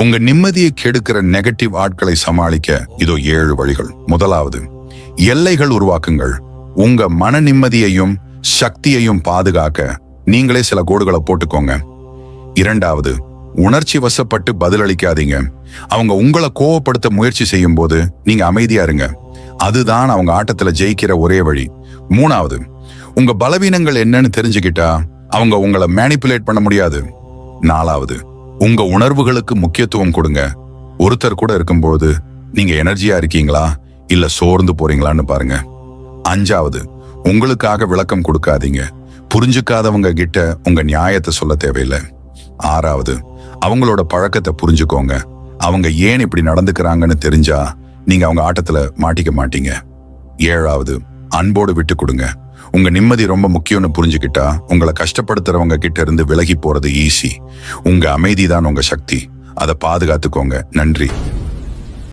உங்க நிம்மதியை கெடுக்கிற நெகட்டிவ் ஆட்களை சமாளிக்க இதோ 7 வழிகள். முதலாவது, எல்லைகள் உருவாக்குங்கள். உங்க மன நிம்மதியையும் சக்தியையும் பாதுகாக்க நீங்களே சில கோடுகளை போட்டுக்கோங்க. இரண்டாவது, உணர்ச்சி வசப்பட்டு பதிலளிக்காதீங்க. அவங்க உங்களை கோவப்படுத்த முயற்சி செய்யும் போது நீங்க அமைதியா இருங்க. அதுதான் அவங்க ஆட்டத்துல ஜெயிக்கிற ஒரே வழி. மூணாவது, உங்க பலவீனங்கள் என்னன்னு தெரிஞ்சுக்கிட்டா அவங்க உங்களை மேனிப்புலேட் பண்ண முடியாது. நாலாவது, உங்க உணர்வுகளுக்கு முக்கியத்துவம் கொடுங்க. ஒருத்தர் கூட இருக்கும்போது நீங்க எனர்ஜியா இருக்கீங்களா இல்ல சோர்ந்து போறீங்களான்னு பாருங்க. அஞ்சாவது, உங்களுக்காக விளக்கம் கொடுக்காதீங்க. புரிஞ்சுக்காதவங்க கிட்ட உங்க நியாயத்தை சொல்ல தேவையில்லை. ஆறாவது, அவங்களோட பழக்கத்தை புரிஞ்சுக்கோங்க. அவங்க ஏன் இப்படி நடந்துக்கிறாங்கன்னு தெரிஞ்சா நீங்க அவங்க ஆட்டத்துல மாட்டிக்க மாட்டீங்க. ஏழாவது, அன்போடு விட்டு கொடுங்க. உங்க நிம்மதி ரொம்ப முக்கியம்னு புரிஞ்சுக்கிட்டா உங்களை கஷ்டப்படுத்துறவங்க கிட்ட இருந்து விலகி போறது ஈஸி. உங்க அமைதி தான் உங்க சக்தி. அதை பாதுகாத்துக்கோங்க. நன்றி.